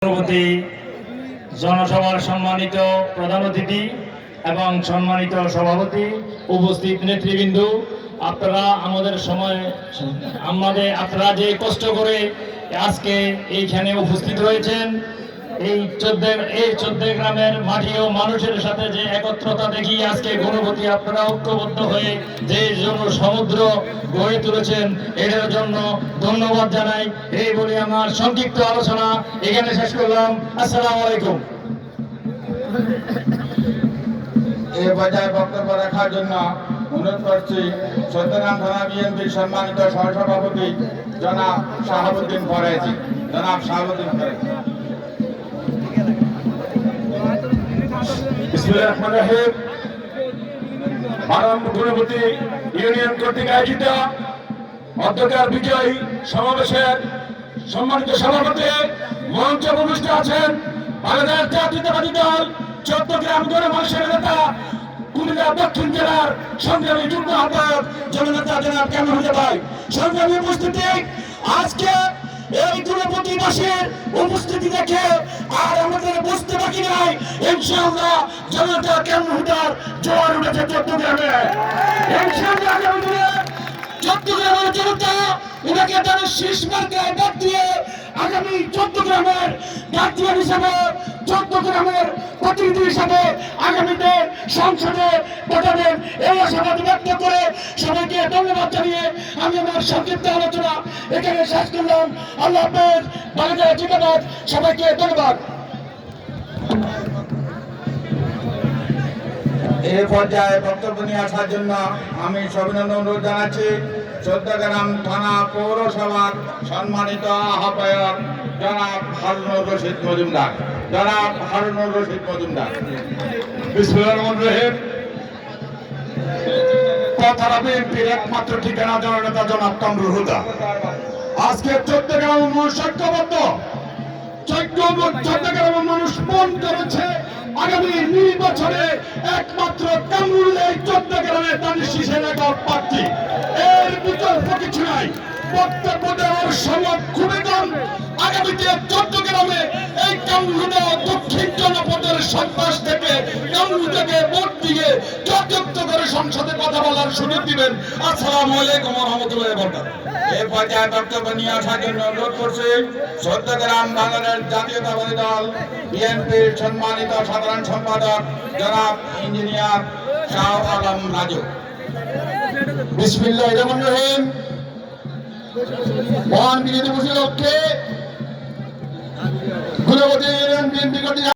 পরবর্তী জনসভার সম্মানিত প্রধান অতিথি এবং সম্মানিত সভাপতি, উপস্থিত নেতৃবৃন্দ, আপনারা আপনারা যে কষ্ট করে আজকে এইখানে উপস্থিত হয়েছেন, এই 14 গ্রামের মাটি ও মানুষের সাথে যে একত্রতা দেখি আজকে গুণবতী আপনারা ঐক্যবদ্ধ হয়ে যে সমুদ্র গড়ে তুলেছেন, এটার জন্য ধন্যবাদ জানাই। এই বলে আমার সংক্ষিপ্ত আলোচনা এখানে শেষ করলাম। আসসালামু আলাইকুম। এই পর্যায়ে বক্তব্য রাখার জন্য অনুরোধ করছি চট্টগ্রাম থানা বিএনপির সম্মানিত সহসভাপতি জনাব শাহাবুদ্দিন ফরাজি। জনাব শাহাবুদ্দিন ফরাজি। বিসমিল্লাহির রহমানির রহিম। মানব গুণবতী ইউনিয়ন কর্তৃক আয়োজিত অধ্যক্ষের বিজয়ী সমাবেশের সম্মানিত সভাপতি মঞ্চে উপবিষ্ট আছেন বাংলাদেশ জাতীয়তাবাদী দল চট্টগ্রাম গণমানুষের নেতা, কুমিল্লা দক্ষিণ জেলার সংগ্রামী যুগ্ম আহ্বায়ক জননেতা জনাব কামরুল হোসেন ভাই। সংগ্রামী উপস্থিতি, আজকে এই গুণবতীবাসীর উপস্থিতি দেখে আর আমাদের বুঝতে বাকি নাই, ইনশাআল্লাহ জনতা কামরুল হুদার জোয়ার উঠেছে চট্টগ্রামে। ইনশাআল্লাহ আগামী দিনে চট্টগ্রামের জনতা ওনাকে তাদের শীষ মার্কায় ভোট দিয়ে আগামী চট্টগ্রামের গার্জিয়ান হিসাবে, চট্টগ্রামের প্রতিনিধি হিসাবে আগামীতে সংসদে পাঠাবেন, এই আশাবাদ ব্যক্ত করে সবাইকে ধন্যবাদ জানিয়ে আমি আমার সংক্ষিপ্ত আলোচনা এখানে শেষ করলাম। আল্লাহ হাফেজ, বাংলাদেশ জিন্দাবাদ। সবাইকে ধন্যবাদ। এই পর্যায়ে বক্তব্য নিয়ে আসার জন্য আমি সবিনয় অনুরোধ জানাচ্ছি চট্টগ্রাম থানা পৌরসভার সম্মানিত আহ্বায়ক জনাব হারুনুর রশিদ মজুমদার। জনাব হারুনুর রশিদ মজুমদার। বিসমিল্লাহির রহমানির রহিম। কথার বিএনপির একমাত্র ঠিকানা জননেতা জনাব কামরুল হুদা। আজকে চট্টগ্রাম মানুষ ঐক্যবদ্ধ, চট্টগ্রামের মানুষ মন করেছে আগামী নির্বাচনে একমাত্র কামরুল এই চট্টগ্রামে তাদের শীষের একক প্রার্থী। এর বিকল্প কিছু নাই। বক্তব্য দেওয়ার সময় খুবই কম। আগামীতে চট্টগ্রামে এই কামরুল দক্ষিণ জনপদের সন্ত্রাস থেকে কামরুলকে ভোট দিয়ে যথাযথ করে সংসদে কথা বলার সুযোগ দিবেন। আসসালামু আলাইকুম ওয়া রাহমাতুল্লাহি ওয়া বারাকাতুহু। এই পর্যায়ে বক্তব্য নিয়ে আসার জন্য অনুরোধ করছি চট্টগ্রাম বাংলাদেশ জাতীয়তাবাদী দল বিএনপির সম্মানিত সাধারণ সম্পাদক জনাব ইঞ্জিনিয়ার শাহ আলম রাজু। বিসমিল্লাহির রহমানির রহিম। মহান বিজয় দিবসের লক্ষ্যে গুণবতী